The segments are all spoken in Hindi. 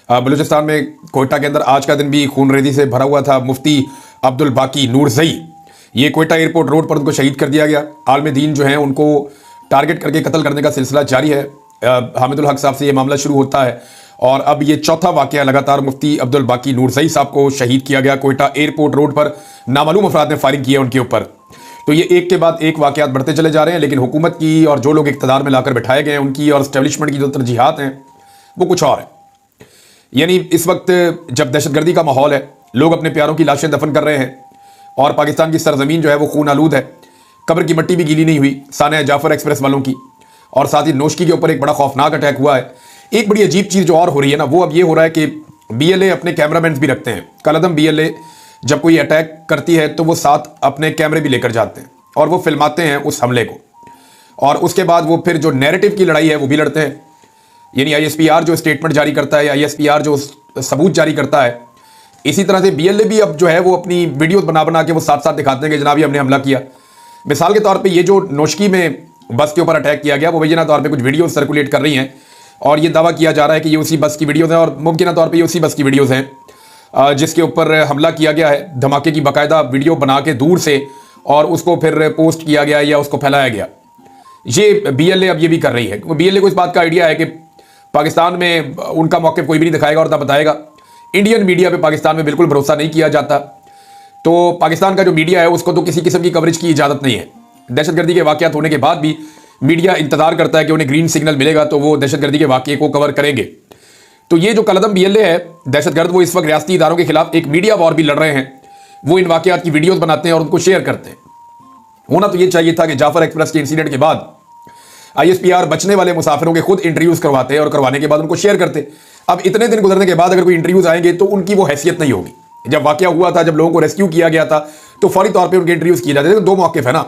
बलूचिस्तान में कोयटा के अंदर आज का दिन भी खूनरेजी से भरा हुआ था। मुफ्ती अब्दुल बाकी नूरजई, ये कोयटा एयरपोर्ट रोड पर उनको शहीद कर दिया गया। आलम दीन जो है उनको टारगेट करके कत्ल करने का सिलसिला जारी है। हामिदुल हक साहब से ये मामला शुरू होता है और अब ये चौथा वाकया लगातार मुफ्ती अब्दुल बाकी नूरजई साहब को शहीद किया गया। कोयटा एयरपोर्ट रोड पर नामालूम अफराद ने फायरिंग की है उनके ऊपर। तो ये एक के बाद एक वाकयात बढ़ते चले जा रहे हैं, लेकिन हुकूमत की और जो लोग इक़्तिदार में लाकर बिठाए गए हैं उनकी और एस्टेब्लिशमेंट की जो तरजीहात हैं वो कुछ और है। यानी इस वक्त जब दहशतगर्दी का माहौल है, लोग अपने प्यारों की लाशें दफन कर रहे हैं और पाकिस्तान की सरजमीन जो है वो खून आलूद है, कब्र की मिट्टी भी गीली नहीं हुई साने जाफर एक्सप्रेस वालों की, और साथ ही नौशकी के ऊपर एक बड़ा खौफनाक अटैक हुआ है। एक बड़ी अजीब चीज़ जो और हो रही है ना, वो अब ये हो रहा है कि BLA अपने कैमरामैन भी रखते हैं। कलअदम BLA जब कोई अटैक करती है तो वो साथ अपने कैमरे भी लेकर जाते हैं और वो फिल्माते हैं उस हमले को, और उसके बाद वो फिर जो नैरेटिव की लड़ाई है वो भी लड़ते हैं। यानी ISPR जो स्टेटमेंट जारी करता है, ISPR जो सबूत जारी करता है, इसी तरह से BLA भी अब जो है वो अपनी वीडियो बना बना के वो साथ साथ दिखाते हैं कि जनाब हमने हमला किया। मिसाल के तौर पे ये जो नौशकी में बस के ऊपर अटैक किया गया, वो मुमकिन तौर पे कुछ वीडियोस सर्कुलेट कर रही हैं और ये दावा किया जा रहा है कि ये उसी बस की वीडियोस हैं, और मुमकिन तौर पे ये उसी बस की वीडियोस हैं जिसके ऊपर हमला किया गया है। धमाके की बाकायदा वीडियो बना के दूर से और उसको फिर पोस्ट किया गया या उसको फैलाया गया। ये BLA अब ये भी कर रही है। BLA को इस बात का आइडिया है कि पाकिस्तान में उनका मौक़िफ़ कोई भी नहीं दिखाएगा और ना बताएगा। इंडियन मीडिया पे पाकिस्तान में बिल्कुल भरोसा नहीं किया जाता, तो पाकिस्तान का जो मीडिया है उसको तो किसी किस्म की कवरेज की इजाज़त नहीं है। दहशतगर्दी के वाक़यात होने के बाद भी मीडिया इंतजार करता है कि उन्हें ग्रीन सिग्नल मिलेगा तो वो दहशतगर्दी के वाक़ये को कवर करेंगे। तो ये जो कलअदम BLA है दहशतगर्द, वो इस वक्त रियासती इदारों के खिलाफ एक मीडिया वॉर भी लड़ रहे हैं। वो इन वाक़यात की वीडियोज़ बनाते हैं और उनको शेयर करते हैं। होना तो ये चाहिए था कि जाफर एक्सप्रेस के इंसिडेंट के बाद ISPR बचने वाले मुसाफिरों के खुद इंटरव्यूज़ करवाते और करवाने के बाद उनको शेयर करते। अब इतने दिन गुजरने के बाद अगर कोई इंटरव्यूज़ आएंगे तो उनकी वो हैसियत नहीं होगी। जब वाकया हुआ था, जब लोगों को रेस्क्यू किया गया था, तो फौरी तौर पे उनके इंटरव्यूज़ किए जाते थे। तो दो मौक़िफ़ है ना,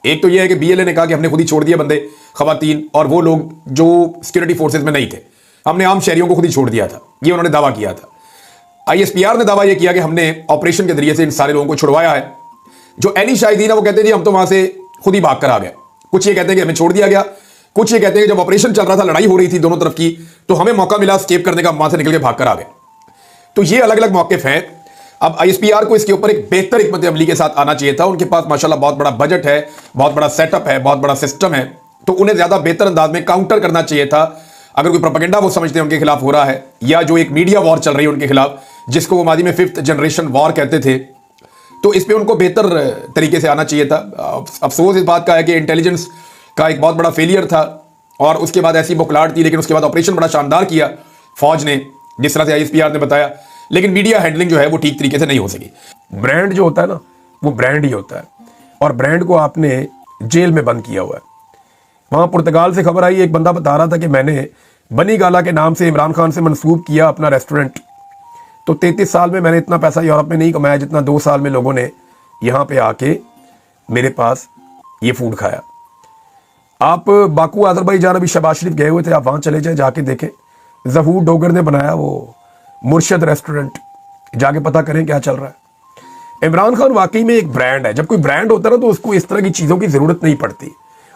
एक तो ये है कि BLA ने कहा कि हमने खुद ही छोड़ दिए बंदे, खवातीन और वो लोग जो सिक्योरिटी फोर्सेज में नहीं थे, हमने आम शहरियों को खुद ही छोड़ दिया था, ये उन्होंने दावा किया था। ISPR ने दावा यह किया कि हमने ऑपरेशन के जरिए से इन सारे लोगों को छुड़वाया है। जो एली शाहिदीन है वो कहते हैं जी हम तो वहां से खुद ही भाग कर आ गए। कुछ ये कहते हैं कि हमें छोड़ दिया गया, कुछ ये कहते हैं कि जब ऑपरेशन चल रहा था, लड़ाई हो रही थी दोनों तरफ की, तो हमें मौका मिला स्केप करने का, वहां से निकल के भाग कर आ गए। तो ये अलग अलग मौक़िफ़ हैं। अब ISPR को इसके ऊपर एक बेहतर हिकमत अमली के साथ आना चाहिए था। उनके पास माशाल्लाह बहुत बड़ा बजट है, बहुत बड़ा सेटअप है, बहुत बड़ा सिस्टम है, तो उन्हें ज़्यादा बेहतर अंदाज में काउंटर करना चाहिए था। अगर कोई प्रोपेगेंडा वो समझते हैं उनके खिलाफ हो रहा है, या जो एक मीडिया वॉर चल रही है उनके खिलाफ, जिसको वो मादी में 5th जनरेशन वॉर कहते थे, तो इस पर उनको बेहतर तरीके से आना चाहिए था। अफसोस इस बात का है कि इंटेलिजेंस का एक बहुत बड़ा फेलियर था और उसके बाद ऐसी बुखलाहट थी, लेकिन उसके बाद ऑपरेशन बड़ा शानदार किया फौज ने, जिस तरह से ISPR ने बताया, लेकिन मीडिया हैंडलिंग जो है वो ठीक तरीके से नहीं हो सकी। ब्रांड जो होता है ना, वो ब्रांड ही होता है, और ब्रांड को आपने जेल में बंद किया हुआ है। वहां पुर्तगाल से खबर आई, एक बंदा बता रहा था कि मैंने बनी गाला के नाम से इमरान खान से मंसूब किया अपना रेस्टोरेंट, तो 33 साल में मैंने इतना पैसा यूरोप में नहीं कमाया जितना 2 साल में लोगों ने यहाँ पे आके मेरे पास ये फूड खाया। आप बाकू अजरबैजान अभी शहबाज शरीफ गए हुए थे, आप वहाँ चले जाए, जाके देखें, जहूर डोगर ने बनाया वो मुर्शद रेस्टोरेंट, जाके पता करें क्या चल रहा है। इमरान खान वाकई में एक ब्रांड है। जब कोई ब्रांड होता है ना तो उसको इस तरह की चीज़ों की ज़रूरत नहीं पड़ती।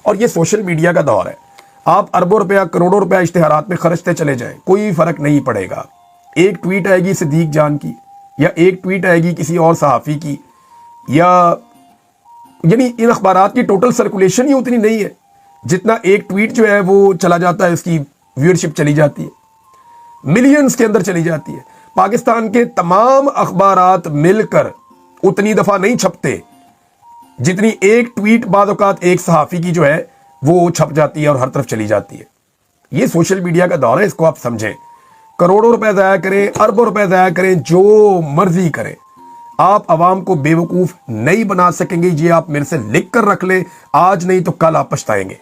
और ये सोशल मीडिया का दौर है, आप अरबों रुपया करोड़ों रुपया इश्तिहारात में खर्चते चले जाएं, कोई फ़र्क नहीं पड़ेगा। एक ट्वीट आएगी सिद्दीक जान की, या एक ट्वीट आएगी किसी और सहाफ़ी की, या यानी इन अखबारात की टोटल सर्कुलेशन ही उतनी नहीं है जितना एक ट्वीट जो है वो चला जाता है, उसकी व्यूअरशिप चली जाती है, मिलियंस के अंदर चली जाती है। पाकिस्तान के तमाम अखबारात मिलकर उतनी दफा नहीं छपते जितनी एक ट्वीट बाद औकात एक सहाफ़ी की जो है वो छप जाती है और हर तरफ चली जाती है। ये सोशल मीडिया का दौर है, इसको आप समझें। करोड़ों रुपए ज़ाया करें, अरबों रुपए ज़ाया करें, जो मर्जी करें, आप आवाम को बेवकूफ़ नहीं बना सकेंगे। ये आप मेरे से लिख कर रख लें, आज नहीं तो कल आप पछताएंगे।